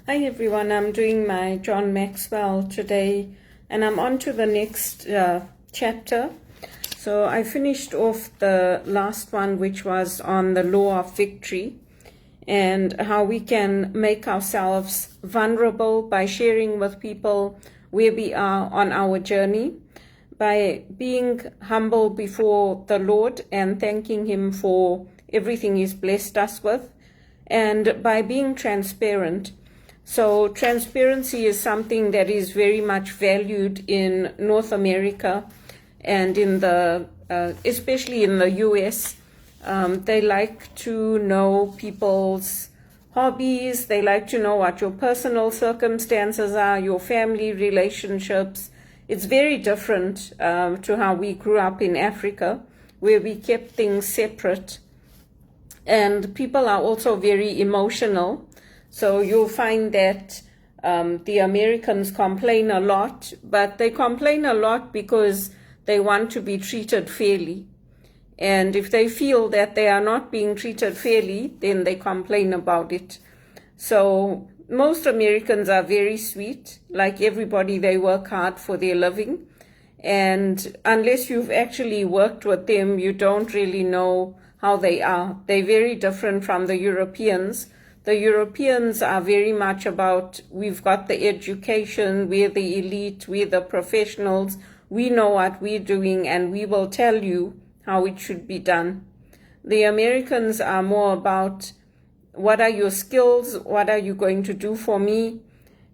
Hi everyone, I'm doing my John Maxwell today and I'm on to the next chapter. So I finished off the last one, which was on the law of victory and how we can make ourselves vulnerable by sharing with people where we are on our journey, by being humble before the Lord and thanking Him for everything He's blessed us with, and by being transparent. So transparency is something that is very much valued in North America and in the, especially in the US. They like to know people's hobbies. They like to know what your personal circumstances are, your family relationships. It's very different to how we grew up in Africa, where we kept things separate. And people are also very emotional. So you'll find that the Americans complain a lot, but they complain a lot because they want to be treated fairly. And if they feel that they are not being treated fairly, then they complain about it. So most Americans are very sweet. Like everybody, they work hard for their living. And unless you've actually worked with them, you don't really know how they are. They're very different from the Europeans. The Europeans are very much about, we've got the education, we're the elite, we're the professionals, we know what we're doing, and we will tell you how it should be done. The Americans are more about, what are your skills? What are you going to do for me?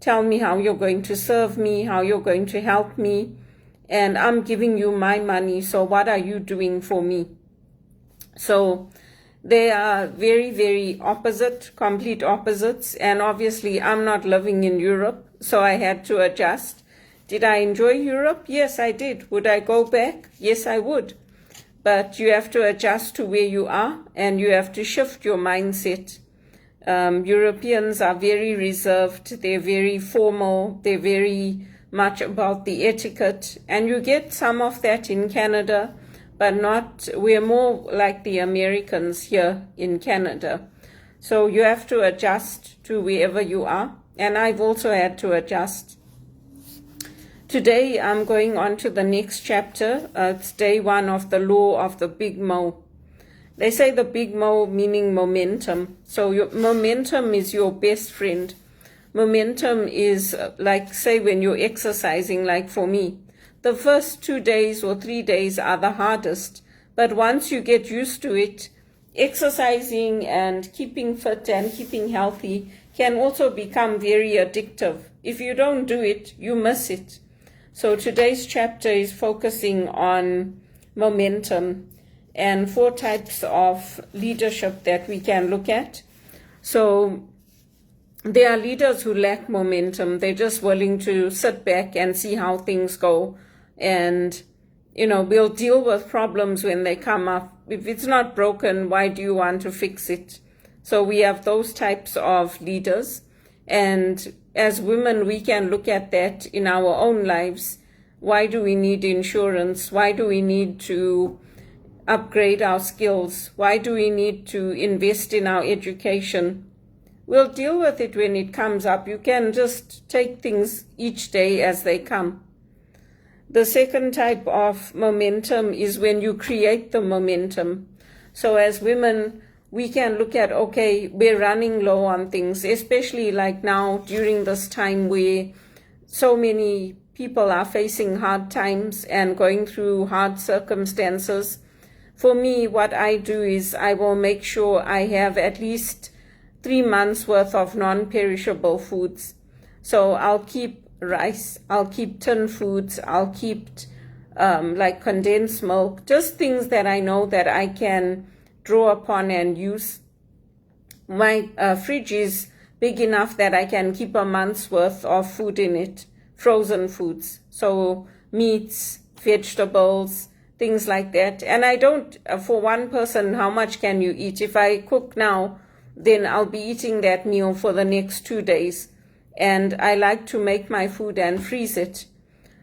Tell me how you're going to serve me, how you're going to help me, and I'm giving you my money, so what are you doing for me? So they are very, very opposite, complete opposites. And obviously, I'm not living in Europe, so I had to adjust. Did I enjoy Europe? Yes, I did. Would I go back? Yes, I would. But you have to adjust to where you are, and you have to shift your mindset. Europeans are very reserved. They're very formal. They're very much about the etiquette. And you get some of that in Canada, but not, we're more like the Americans here in Canada. So you have to adjust to wherever you are. And I've also had to adjust. Today I'm going on to the next chapter. It's day one of the law of the big Mo. They say the big Mo meaning momentum. So your momentum is your best friend. Momentum is like, say, when you're exercising, like for me. The first 2 days or 3 days are the hardest, but once you get used to it, exercising and keeping fit and keeping healthy can also become very addictive. If you don't do it, you miss it. So today's chapter is focusing on momentum and 4 types of leadership that we can look at. So there are leaders who lack momentum. They're just willing to sit back and see how things go. And, we'll deal with problems when they come up. If it's not broken, why do you want to fix it? So we have those types of leaders. And as women, we can look at that in our own lives. Why do we need insurance? Why do we need to upgrade our skills? Why do we need to invest in our education? We'll deal with it when it comes up. You can just take things each day as they come. The second type of momentum is when you create the momentum. So as women, we can look at, okay, we're running low on things, especially like now during this time where so many people are facing hard times and going through hard circumstances. For me, what I do is I will make sure I have at least 3 months worth of non-perishable foods. So I'll keep rice, I'll keep tin foods, I'll keep like condensed milk, just things that I know that I can draw upon and use. My fridge is big enough that I can keep a month's worth of food in it, frozen foods. So meats, vegetables, things like that. And I don't, for one person, how much can you eat? If I cook now, then I'll be eating that meal for the next 2 days. And I like to make my food and freeze it.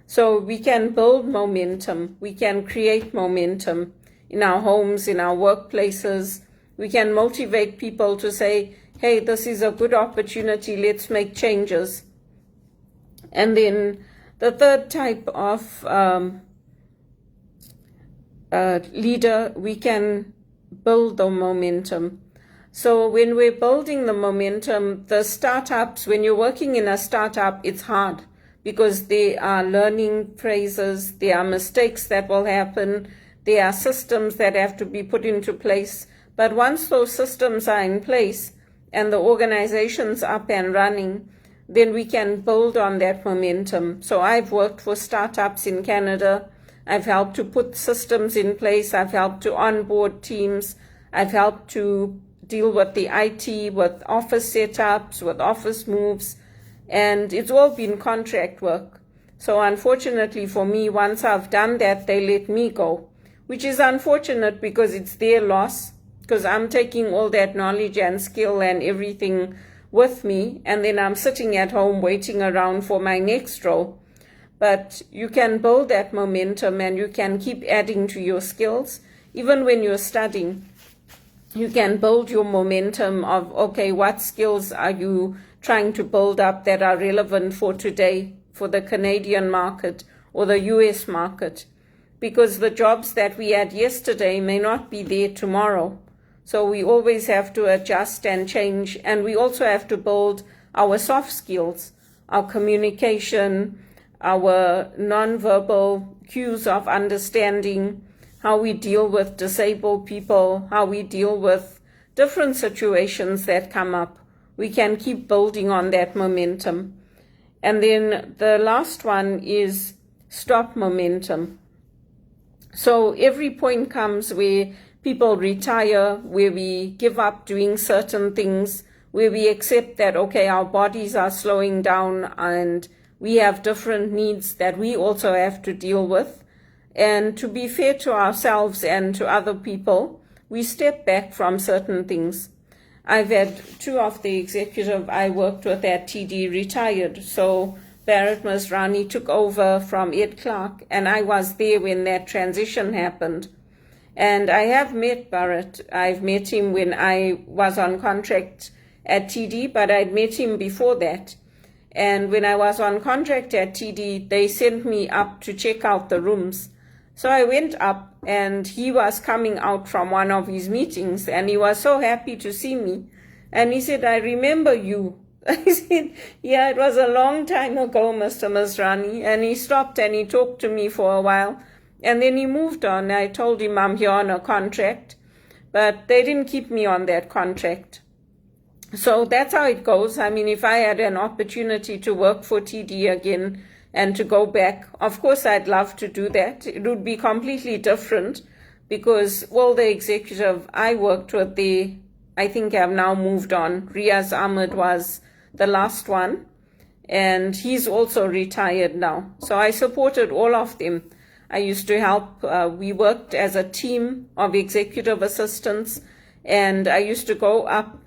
So we can build momentum. We can create momentum in our homes, in our workplaces. We can motivate people to say, hey, this is a good opportunity, let's make changes. And then the third type of leader, we can build the momentum. So when we're building the momentum, the startups, when you're working in a startup, it's hard because there are learning phases, there are mistakes that will happen, there are systems that have to be put into place. But once those systems are in place and the organization's up and running, then we can build on that momentum. So I've worked for startups in Canada. I've helped to put systems in place. I've helped to onboard teams. I've helped to deal with the IT, with office setups, with office moves, and it's all been contract work. So unfortunately for me, once I've done that, they let me go, which is unfortunate because it's their loss, because I'm taking all that knowledge and skill and everything with me, and then I'm sitting at home waiting around for my next role. But you can build that momentum and you can keep adding to your skills. Even when you're studying, you can build your momentum of, okay, what skills are you trying to build up that are relevant for today, for the Canadian market or the US market? Because the jobs that we had yesterday may not be there tomorrow. So we always have to adjust and change. And we also have to build our soft skills, our communication, our nonverbal cues of understanding, how we deal with disabled people, how we deal with different situations that come up. We can keep building on that momentum. And then the last one is stop momentum. So every point comes where people retire, where we give up doing certain things, where we accept that, okay, our bodies are slowing down and we have different needs that we also have to deal with. And to be fair to ourselves and to other people, we step back from certain things. I've had two of the executive I worked with at TD retired. So Bharat Masrani took over from Ed Clark, and I was there when that transition happened. And I have met Bharat. I've met him when I was on contract at TD, but I'd met him before that. And when I was on contract at TD, they sent me up to check out the rooms. So I went up and he was coming out from one of his meetings and he was so happy to see me. And he said, I remember you. I said, yeah, it was a long time ago, Mr. Masrani. And he stopped and he talked to me for a while. And then he moved on. I told him I'm here on a contract, but they didn't keep me on that contract. So that's how it goes. I mean, if I had an opportunity to work for TD again, and to go back, of course, I'd love to do that. It would be completely different because all the executive I worked with, they, I think, have now moved on. Riaz Ahmed was the last one, and he's also retired now. So I supported all of them. I used to help. We worked as a team of executive assistants, and I used to go up.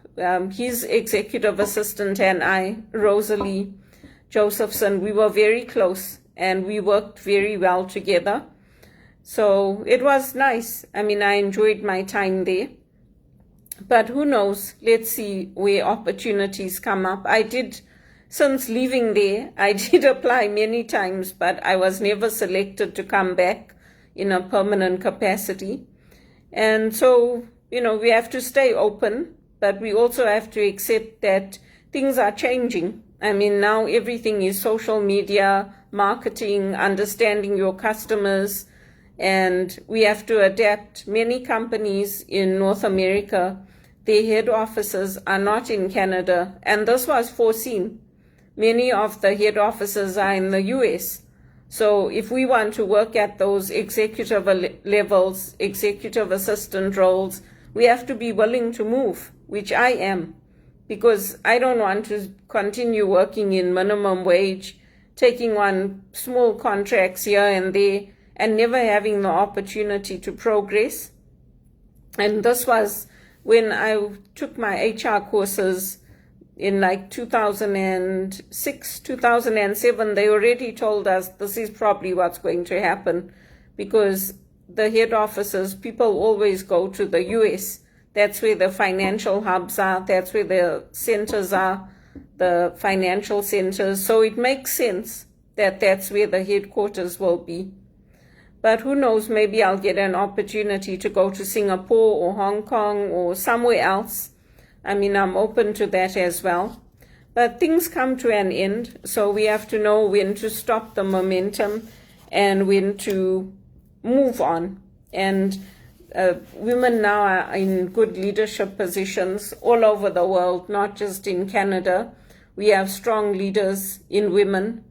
His executive assistant and I, Rosalie Josephson, we were very close and we worked very well together. So it was nice. I mean, I enjoyed my time there. But who knows? Let's see where opportunities come up. Since leaving there, I did apply many times, but I was never selected to come back in a permanent capacity. And so, we have to stay open, but we also have to accept that things are changing. I mean, now everything is social media, marketing, understanding your customers, and we have to adapt. Many companies in North America, their head offices are not in Canada, and this was foreseen. Many of the head offices are in the US. So if we want to work at those executive levels, executive assistant roles, we have to be willing to move, which I am. Because I don't want to continue working in minimum wage, taking on small contracts here and there, and never having the opportunity to progress. And this was when I took my HR courses in like 2006, 2007. They already told us this is probably what's going to happen because the head offices, people always go to the US. That's where the financial hubs are. That's where the centers are, the financial centers. So it makes sense that that's where the headquarters will be. But who knows, maybe I'll get an opportunity to go to Singapore or Hong Kong or somewhere else. I mean, I'm open to that as well. But things come to an end, so we have to know when to stop the momentum and when to move on. And women now are in good leadership positions all over the world, not just in Canada. We have strong leaders in women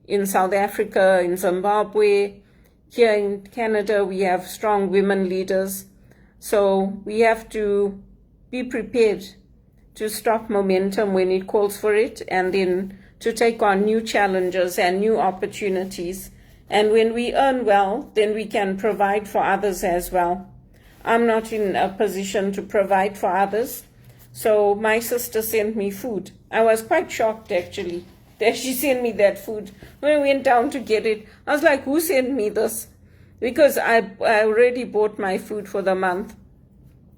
in South Africa, in Zimbabwe. Here in Canada, we have strong women leaders. So we have to be prepared to stop momentum when it calls for it, and then to take on new challenges and new opportunities. And when we earn well, then we can provide for others as well. I'm not in a position to provide for others, so my sister sent me food. I was quite shocked, actually, that she sent me that food. When I went down to get it, I was like, who sent me this? Because I already bought my food for the month.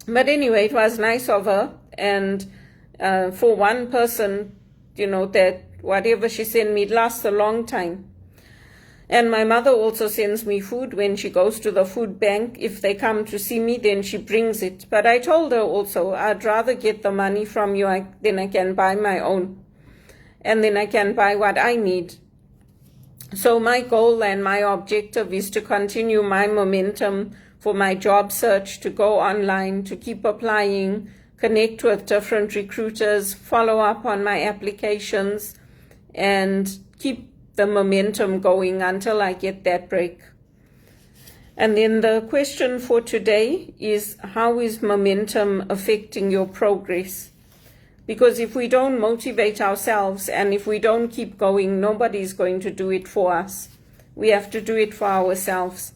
But anyway, it was nice of her. And for one person, that whatever she sent me, it lasts a long time. And my mother also sends me food when she goes to the food bank. If they come to see me, then she brings it. But I told her also, I'd rather get the money from you than I can buy my own. And then I can buy what I need. So my goal and my objective is to continue my momentum for my job search, to go online, to keep applying, connect with different recruiters, follow up on my applications, and keep the momentum going until I get that break. And then the question for today is, how is momentum affecting your progress? Because if we don't motivate ourselves and if we don't keep going, nobody's going to do it for us. We have to do it for ourselves.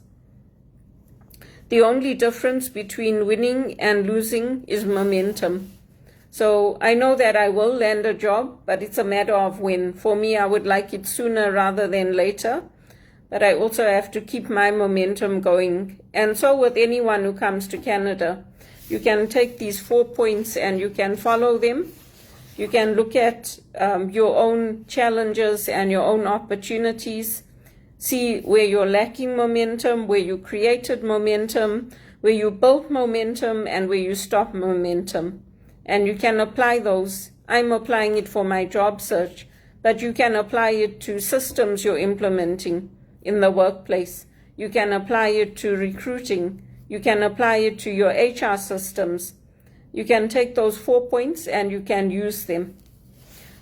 The only difference between winning and losing is momentum. So I know that I will land a job, but it's a matter of when. For me, I would like it sooner rather than later. But I also have to keep my momentum going. And so with anyone who comes to Canada, you can take these 4 points and you can follow them. You can look at your own challenges and your own opportunities, see where you're lacking momentum, where you created momentum, where you built momentum, and where you stopped momentum. And you can apply those. I'm applying it for my job search, but you can apply it to systems you're implementing in the workplace. You can apply it to recruiting. You can apply it to your HR systems. You can take those 4 points and you can use them.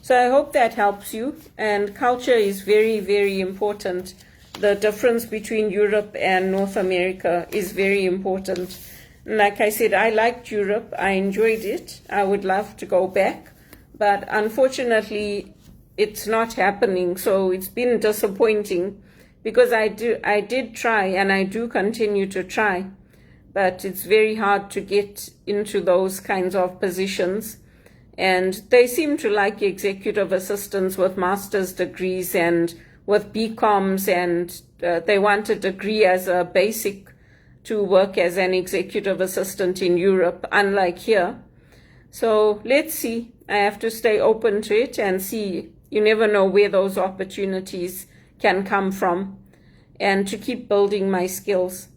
So I hope that helps you. And culture is very, very important. The difference between Europe and North America is very important. Like I said, I liked Europe. I enjoyed it. I would love to go back. But unfortunately, it's not happening. So it's been disappointing because I did try and I do continue to try. But it's very hard to get into those kinds of positions. And they seem to like executive assistants with master's degrees and with BComs, and they want a degree as a basic to work as an executive assistant in Europe, unlike here. So let's see. I have to stay open to it and see. You never know where those opportunities can come from, and to keep building my skills.